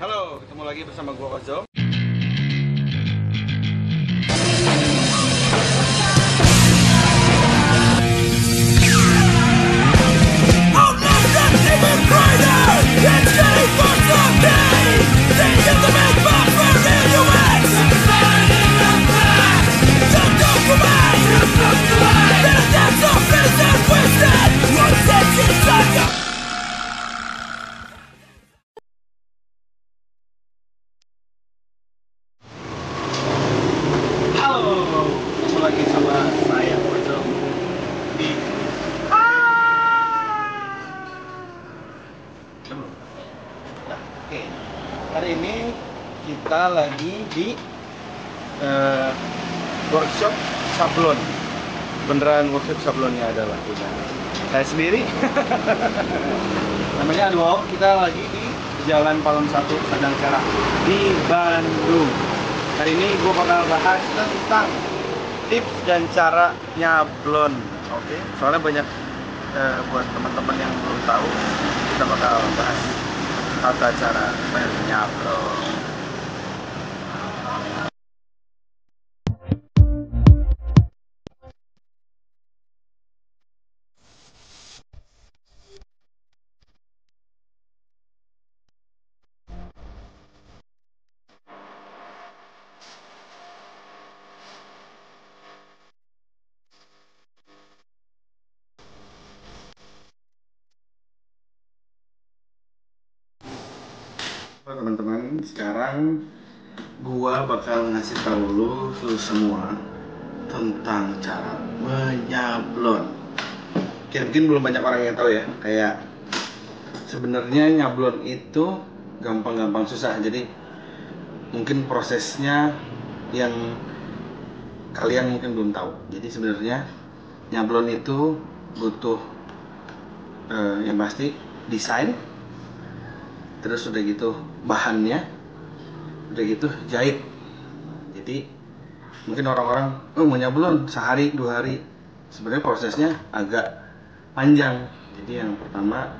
Halo, ketemu lagi bersama gua Ozom. Halo, ketemu lagi sama saya Ozom di Oke, hari ini kita lagi di workshop sablon. Beneran workshop sablonnya adalah kita. Saya sendiri. Namanya Adwo. Kita lagi di Jalan Palem 1 Sadang Cara di Bandung. Hari ini gue bakal bahas tentang tips dan cara nyablon. Oke, soalnya banyak buat teman-teman yang belum tahu, kita bakal bahas tata cara menyablon. Halo teman-teman, sekarang gua bakal ngasih tahu lu semua tentang cara menyablon. Mungkin belum banyak orang yang tahu ya, kayak sebenarnya nyablon itu gampang-gampang susah. Jadi mungkin prosesnya yang kalian mungkin belum tahu. Jadi sebenarnya nyablon itu butuh yang pasti desain, terus udah gitu bahannya, udah gitu jahit. Jadi mungkin orang-orang mau nyablon sehari 2 hari, sebenarnya prosesnya agak panjang. Jadi yang pertama,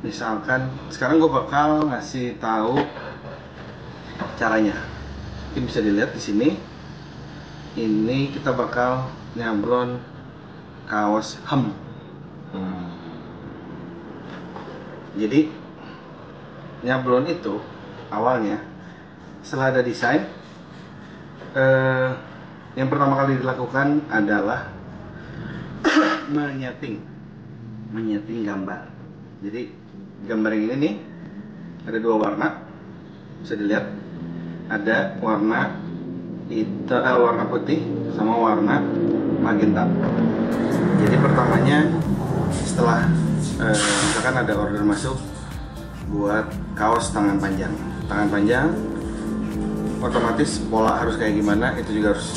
misalkan sekarang gue bakal ngasih tahu caranya. Mungkin bisa dilihat di sini. Ini kita bakal nyablon kaos hem. Jadi nyablon itu awalnya setelah ada desain, yang pertama kali dilakukan adalah menyeting gambar. Jadi gambar yang ini nih ada 2 warna, bisa dilihat, ada warna hitam, warna putih sama warna magenta. Jadi pertamanya setelah misalkan ada order masuk buat kaos tangan panjang, otomatis pola harus kayak gimana itu juga harus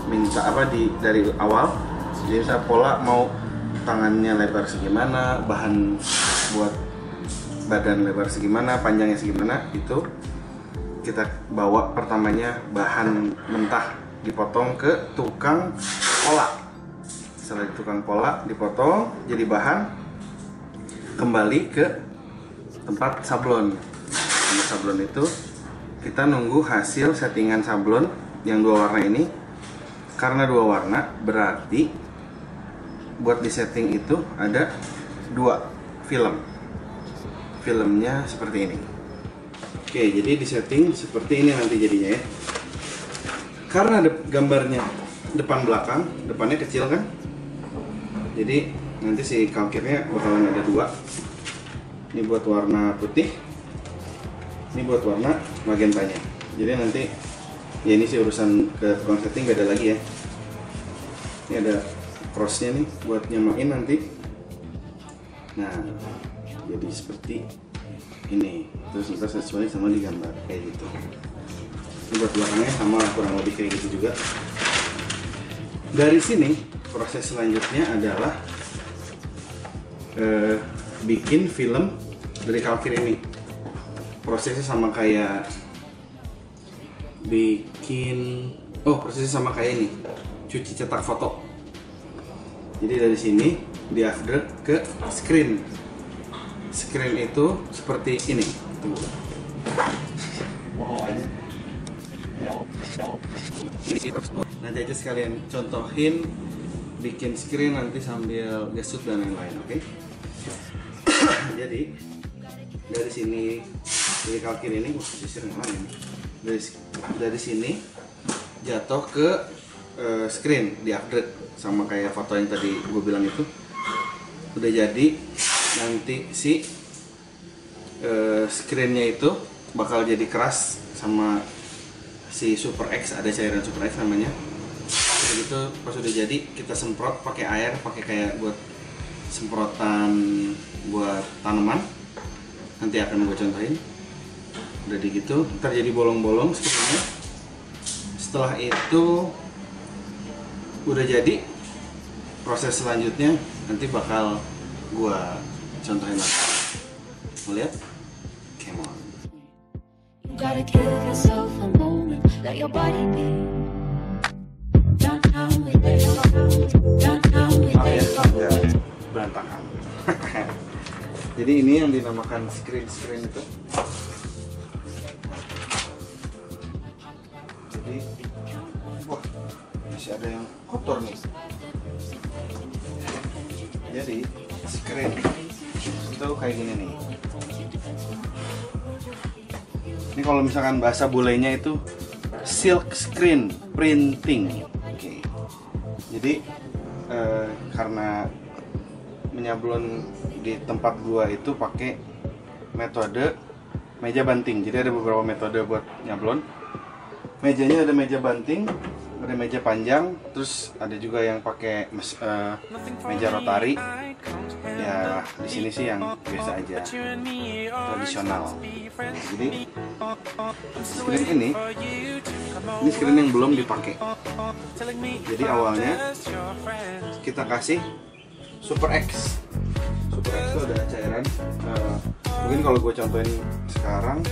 diminta dari awal. Jadi misalnya pola mau tangannya lebar segimana, bahan buat badan lebar segimana, panjangnya segimana, itu kita bawa pertamanya bahan mentah dipotong ke tukang pola. Setelah di tukang pola dipotong jadi bahan, kembali ke tempat sablon. Tempat sablon itu kita nunggu hasil settingan sablon yang 2 warna ini. Karena 2 warna berarti buat disetting itu ada 2 film. Filmnya seperti ini. Oke, jadi disetting seperti ini nanti jadinya ya. Karena gambarnya depan belakang, depannya kecil kan, jadi nanti si kalkirnya bakalan ada 2. Ini buat warna putih, ini buat warna magentanya. Jadi nanti ya ini sih urusan ke tukang setting beda lagi ya. Ini ada crossnya nih buat nyamain nanti. Nah, jadi seperti ini. Terus ntar sesuai sama di gambar kayak gitu. Ini buat belakangnya sama kurang lebih kayak gitu juga. Dari sini proses selanjutnya adalah bikin film dari kalkir ini. Prosesnya sama kayak prosesnya sama kayak ini, cuci cetak foto. Jadi dari sini di upgrade ke screen. Screen itu seperti ini. Tunggu. Nanti aja sekalian contohin bikin screen nanti sambil gesut dan lain-lain, oke? Jadi dari sini, dari kalkir ini gue sisir yang lain. Dari sini jatuh ke screen, di upgrade sama kayak foto yang tadi gue bilang itu. Udah jadi, nanti si screennya itu bakal jadi keras sama si Super X, ada cairan Super X namanya. Begitu pas udah jadi kita semprot pakai air, pakai kayak buat semprotan buat tanaman. Nanti akan gue contohin. Udah gitu, ntar jadi bolong-bolong screennya. Setelah itu udah jadi, proses selanjutnya nanti bakal gue contohin lagi. Mau lihat? Come on. You gotta give yourself a moment, let your body be. Berantakan. Jadi ini yang dinamakan screen itu. Jadi, wah, masih ada yang kotor nih. Jadi screen itu kayak gini nih. Ini kalau misalkan bahasa bulenya itu silk screen printing. Oke. Jadi karena menyablon di tempat gua itu pakai metode meja banting. Jadi ada beberapa metode buat nyablon. Mejanya ada meja banting, ada meja panjang, terus ada juga yang pakai meja rotari. Ya di sini sih yang biasa aja, tradisional. Jadi screen ini screen yang belum dipakai. Jadi awalnya kita kasih Super X. Super X itu ada cairan. Mungkin kalau gue contohin sekarang,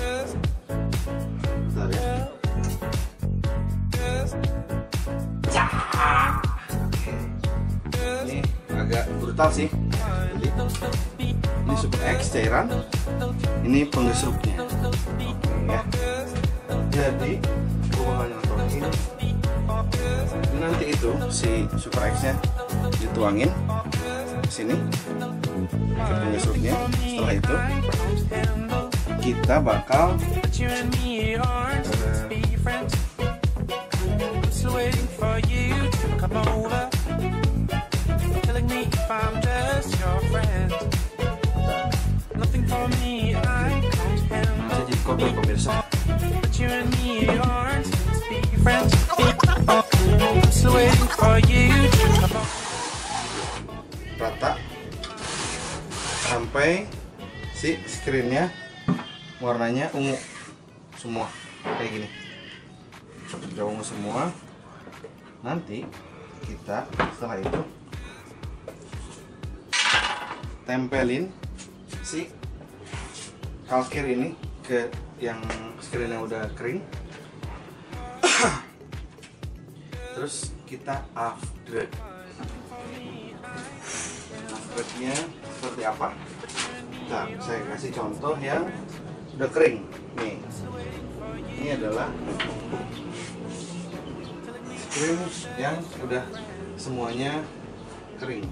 bentar ya. Ini agak brutal sih. Jadi, ini Super X cairan, ini penggesruknya. Ya. Jadi gue bakal nyontohin. Nanti itu si Super X-nya dituangin ke sini ke penggesruknya. Setelah itu kita bakal jadi kotor pemirsa. Rata sampai si screennya warnanya ungu semua kayak gini. Udah ungu semua. Nanti kita setelah itu tempelin si kalkir ini ke yang screen yang udah kering. Terus kita upgrade. Upgrade-nya seperti apa? Nah, saya kasih contoh yang udah kering. Nih, ini adalah screen yang udah semuanya kering.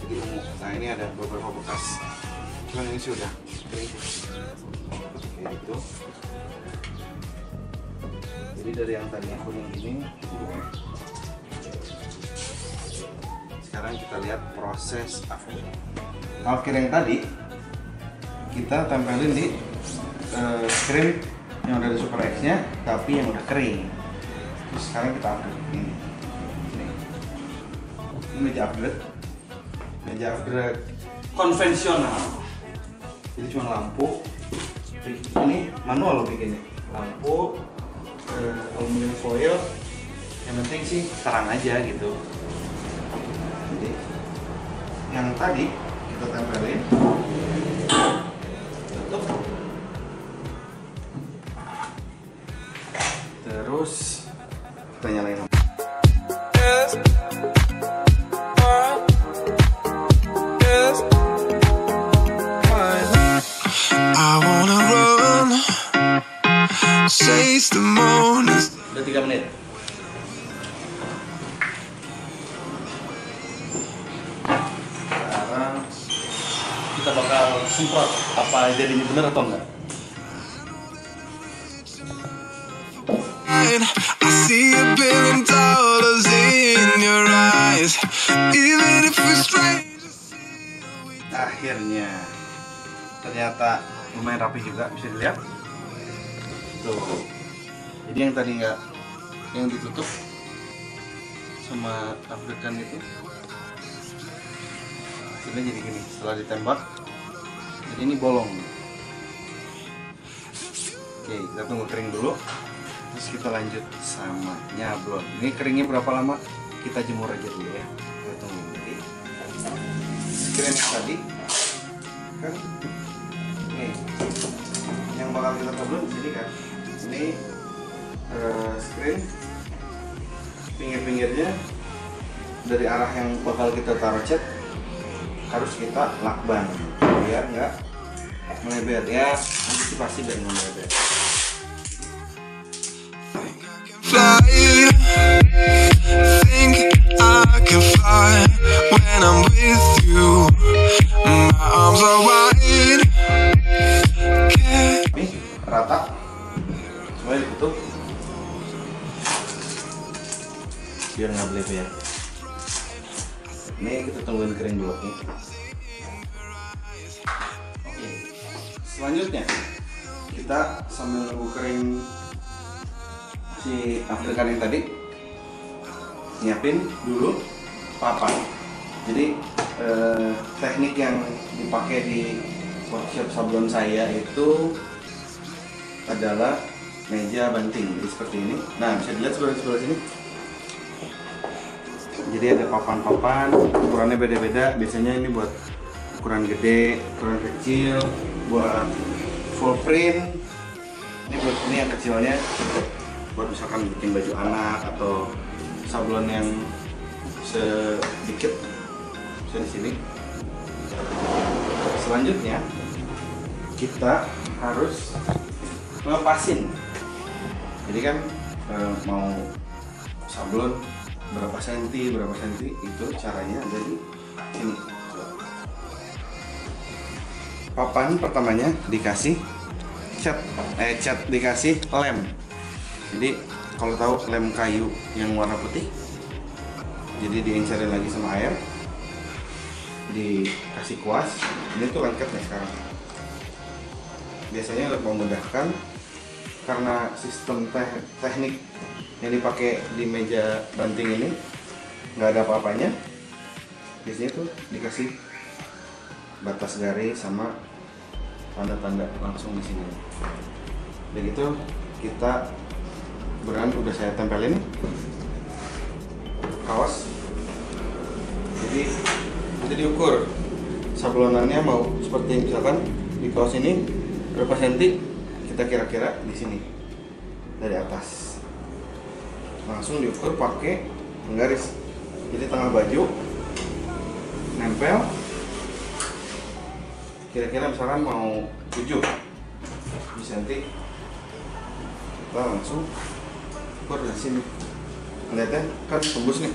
Jadi ungu. Nah, ini ada beberapa bekas. Cuman ini sudah kering. Kayak gitu. Jadi dari yang tadinya kuning ini, sekarang kita lihat proses upgrade. Kalkir yang tadi kita tempelin di screen yang udah ada Super X-nya, tapi yang udah kering. Terus sekarang kita upgrade ini. Ini meja upgrade konvensional. Jadi cuma lampu. Ini manual loh bikinnya. Lampu, aluminium foil, yang penting sih terang aja gitu. Jadi yang tadi kita tempelin, tutup, terus kita nyalain. I wanna run chase the morning. Udah 3 menit. Sekarang kita bakal semprot apa jadinya bener atau enggak. I see $1 billion in your eyes, even if we're strangers. Akhirnya ternyata lumayan rapi juga, bisa dilihat tuh. Jadi yang tadi nggak, yang ditutup sama African itu hasilnya jadi gini setelah ditembak. Jadi ini bolong. Oke, kita tunggu kering dulu, terus kita lanjut sama nyablon. Ini keringnya berapa lama? Kita jemur aja dulu ya. Kita tunggu. Jadi screen tadi kan nih yang bakal kita sablon di sini kan. Ini screen pinggir-pinggirnya dari arah yang bakal kita taruh cat harus kita lakban biar nggak melebar ya, antisipasi biar nggak melebar. Fly, think I can fly when I'm with you. My arms are wide. Ini rata, semuanya ditutup biar nggak melebar. Ini kita tungguin kering dulu nih. Oke, selanjutnya kita sambil nunggu kering si African yang tadi, nyiapin dulu papan. Jadi teknik yang dipakai di workshop sablon saya itu adalah meja banting, jadi seperti ini. Nah, bisa dilihat sebelah sini. Jadi ada papan-papan, ukurannya beda-beda. Biasanya ini buat ukuran gede, ukuran kecil, buat full print. Ini yang kecilnya buat misalkan bikin baju anak atau sablon yang sedikit. Bisa di sini. Selanjutnya kita harus ngelepasin. Jadi kan mau sablon berapa senti itu caranya dari sini. Papan pertamanya dikasih cat dikasih lem. Jadi kalau tahu lem kayu yang warna putih, jadi diencerin lagi sama air, dikasih kuas. Ini tuh lengket nih sekarang. Biasanya untuk memudahkan, karena sistem teknik yang dipakai di meja banting ini nggak ada apa-apanya. Biasanya tuh dikasih batas garis sama tanda-tanda langsung di sini. Begitu kita udah saya tempelin kaos. Jadi kita diukur sablonannya mau seperti misalkan di kaos ini berapa senti, kita kira-kira di sini dari atas. Langsung diukur pakai penggaris. Jadi tengah baju nempel, kira-kira misalkan mau 7 cm, kita langsung ukur dari sini. Lihatnya kan tembus nih,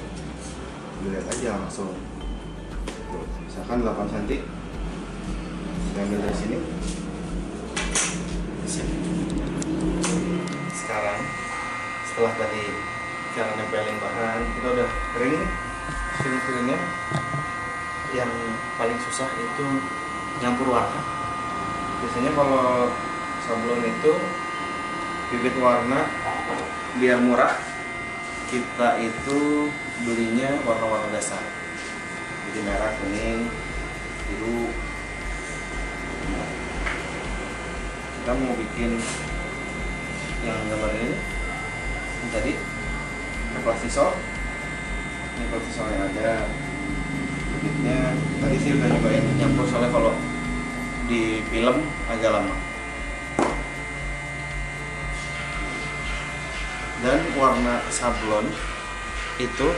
dilihat aja langsung. Misalkan 8 cm, kita ambil dari sini. Sekarang setelah tadi cara nempelin bahan, kita udah kering nih piring-piringnya. Yang paling susah itu nyampur warna. Biasanya kalau sablon itu bibit warna biar murah, kita itu belinya warna-warna dasar. Jadi merah, kuning, biru. Nah, kita mau bikin yang gambar ini tadi plastisol. Ini plastisol yang ada bibitnya. Tadi sih udah nyobain nyampur, soalnya kalau di film agak lama. Dan warna sablon itu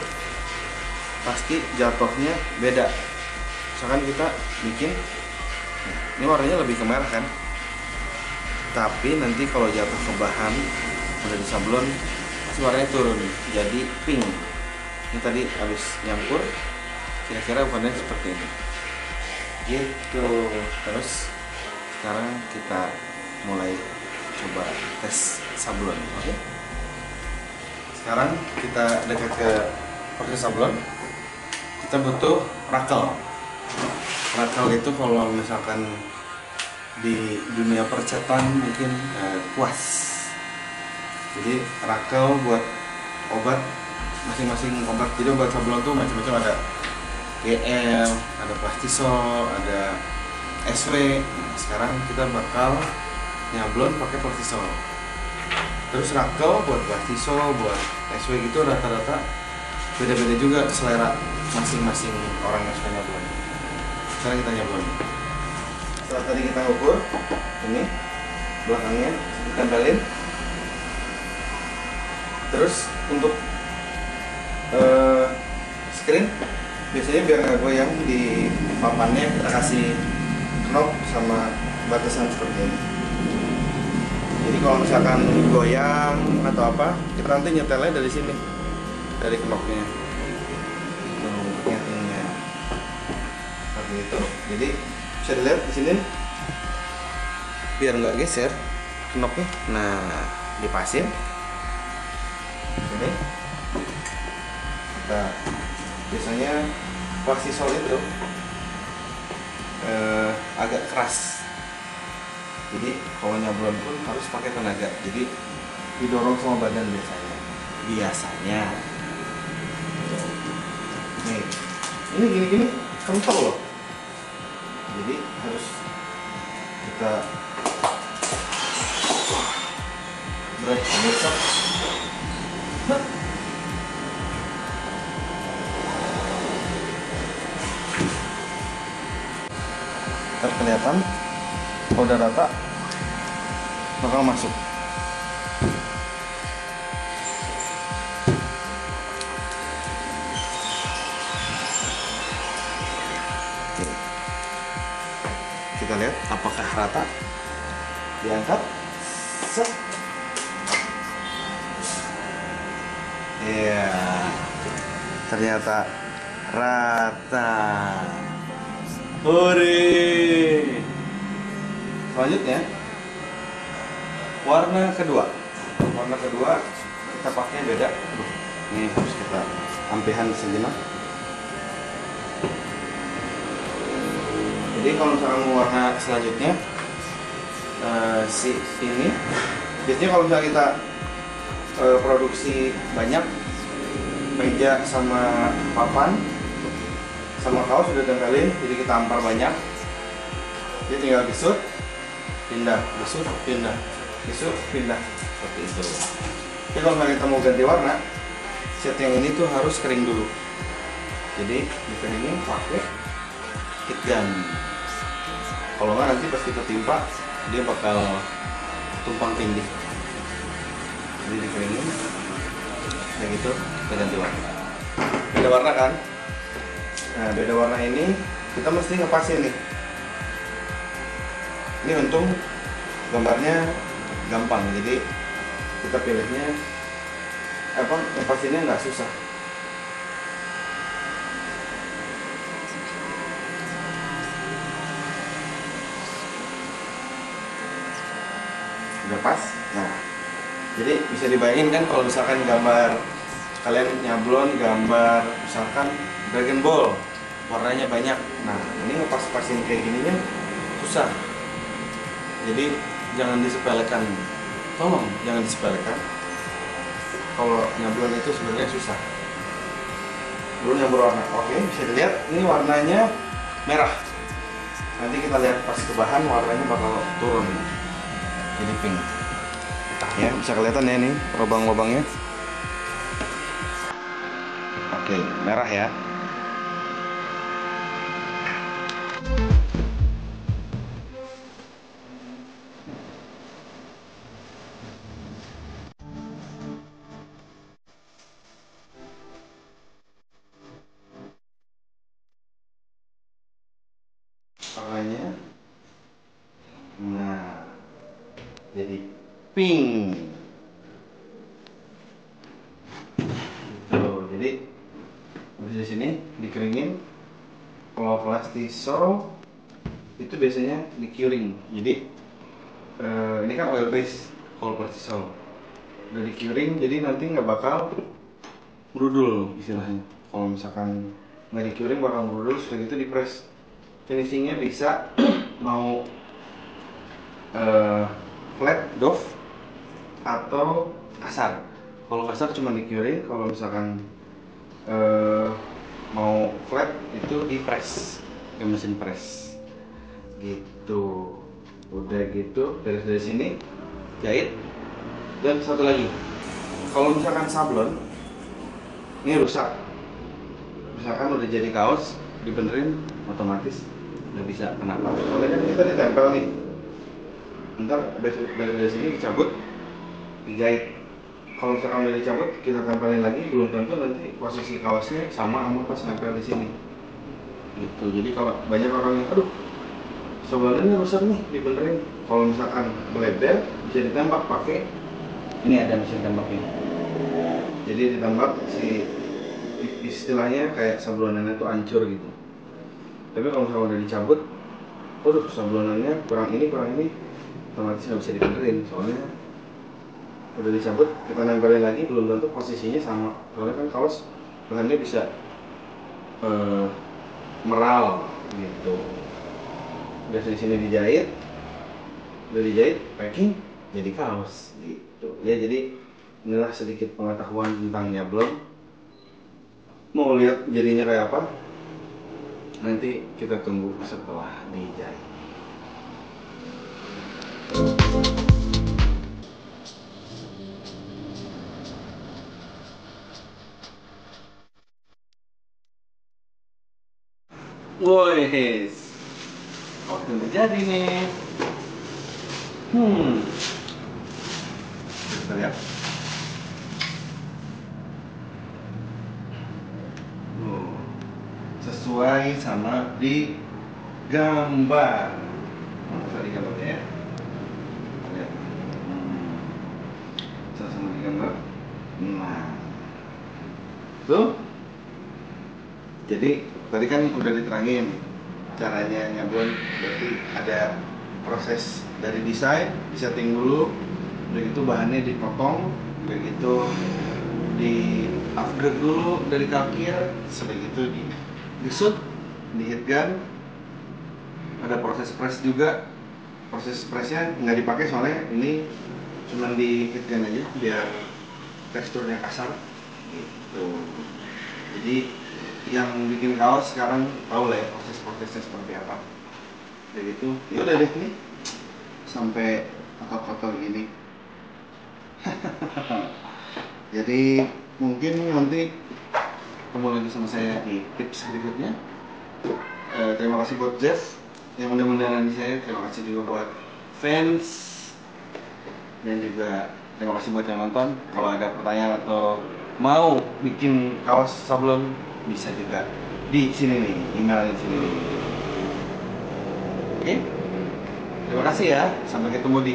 pasti jatuhnya beda. Misalkan kita bikin, ini warnanya lebih ke merah kan. Tapi nanti kalau jatuh ke bahan udah di sablon pasti warnanya turun jadi pink. Ini tadi habis nyampur, kira-kira warnanya seperti ini gitu. Terus sekarang kita mulai coba tes sablon. Oke, sekarang kita dekat ke proses sablon. Kita butuh rakel. Rakel itu kalau misalkan di dunia percetan mungkin kuas. Jadi rakel buat obat, masing-masing obat. Jadi obat sablon tuh macam-macam, ada GL, ada Plastisol, ada SW. Nah, sekarang kita bakal nyablon pakai Plastisol. Terus rakel buat Plastisol, buat SW gitu rata-rata beda-beda juga selera masing-masing orang yang suka nyablon. Sekarang kita nyablon. Setelah tadi kita ukur, ini belakangnya ditempelin. Terus untuk screen biasanya biar nggak goyang di papannya kita kasih knob sama batasan seperti ini. Jadi kalau misalkan goyang atau apa, kita nanti nyetelnya dari sini, dari knobnya, nyetingnya seperti itu. Jadi bisa dilihat di sini biar nggak geser knobnya. Nah, dipasin ini. Kita biasanya Plastisol itu agak keras, jadi kalau nyablon pun harus pakai tenaga, jadi didorong sama badan biasanya nih. Ini gini-gini kental loh, jadi harus kita break besok. Kelihatan kalau udah rata bakal masuk. Oke. Kita lihat apakah rata. Diangkat. Set. Iya. Ternyata rata. Hore. Selanjutnya warna kedua. Warna kedua kita pakai beda. Ini harus kita ampehan sejenak. Jadi kalau misalkan warna selanjutnya si ini biasanya kalau misalnya kita produksi banyak, meja sama papan sama kaos sudah tempelin, jadi kita ampar banyak. Jadi tinggal gesut, pindah, gesut, pindah, gesut, pindah, seperti itu. Jadi kalau kita mau ganti warna, set yang ini tuh harus kering dulu. Jadi dikeringin pakai heat gun. Kalau nggak nanti pas kita timpa dia bakal tumpang tindih. Jadi dikeringin, kayak gitu, kita ganti warna. Beda warna kan? Nah, beda warna ini kita mesti ngepasin nih. Ini untung gambarnya gampang, jadi kita pilihnya ngepasinnya nggak susah. Udah pas. Nah, jadi bisa dibayangin kan kalau misalkan gambar kalian nyablon gambar misalkan Dragon Ball, warnanya banyak. Nah, ini ngepas-pasin kayak gininya susah. Jadi jangan disepelekan. Tolong jangan disepelekan. Kalau nyablon itu sebenarnya susah. Dulu nyablon warna. Oke, bisa dilihat ini warnanya merah. Nanti kita lihat pas ke bahan warnanya bakal turun. Jadi pink. Ya, bisa kelihatan ya nih lubang-lubangnya. Oke, merah ya. Warnanya, nah jadi pink. Tuh, jadi di sini dikeringin. Kalau plastisol itu biasanya di curing. Jadi ini kan oil base kalau plastisol. Udah di curing, jadi nanti nggak bakal brudul istilahnya. Kalau misalkan nggak di curing bakal brudul, sudah gitu di press. Finishingnya bisa mau flat doff atau kasar. Kalau kasar cuma di curing, kalau misalkan mau flat itu di press, ke mesin press gitu. Udah gitu dari sini jahit. Dan satu lagi, kalau misalkan sablon ini rusak, misalkan udah jadi kaos, dibenerin otomatis nggak bisa kenapa. Soalnya kan kita ditempel nih, ntar dari sini dicabut, dijahit. Kalau misalkan udah dicabut, kita tempelin lagi, belum tentu nanti posisi kaosnya sama pas nempel di sini. Gitu. Jadi kalau banyak orang yang, aduh, sablonnya rusak nih, dibenerin. Kalau misalkan melebar, bisa ditembak pakai ini, ada mesin tembaknya. Jadi ditembak si istilahnya kayak sablonannya tuh hancur gitu. Tapi kalau misalkan udah dicabut, aduh, sablonannya kurang ini, otomatis nggak bisa dibenerin. Soalnya udah dicabut, kita nempelin lagi, belum tentu posisinya sama. Soalnya kan kaos bahannya bisa meral gitu. Udah di sini dijahit, udah dijahit, packing, jadi kaos gitu. Ya jadi inilah sedikit pengetahuan tentang nyablon. Mau lihat jadinya kayak apa? Nanti kita tunggu setelah dijahit. Woi, oke, udah jadi nih. Kita lihat. Sesuai sama di gambar. Sesuai di gambarnya ya. Lihat. Sesuai sama di gambar. Nah, tuh. Jadi tadi kan udah diterangin caranya nyablon. Berarti ada proses dari desain, disetting dulu, udah gitu bahannya dipotong, udah gitu di upgrade dulu dari kalkir, sudah gitu di shoot, di heat gun, ada proses press juga. Proses pressnya nggak dipakai soalnya ini cuma di heat gun aja biar teksturnya kasar gitu. Jadi yang bikin kaos sekarang tahu lah ya proses-prosesnya seperti apa. Jadi itu ya udah deh nih sampai kotor-kotor gini. Jadi mungkin nanti ketemu lagi sama saya di tips berikutnya. Terima kasih buat Jeff yang udah mendanani saya. Terima kasih juga buat fans, dan juga terima kasih buat yang nonton. Kalau ada pertanyaan atau mau bikin kaos sablon bisa juga di sini nih, email di sini nih. Oke, terima kasih ya. Sampai ketemu di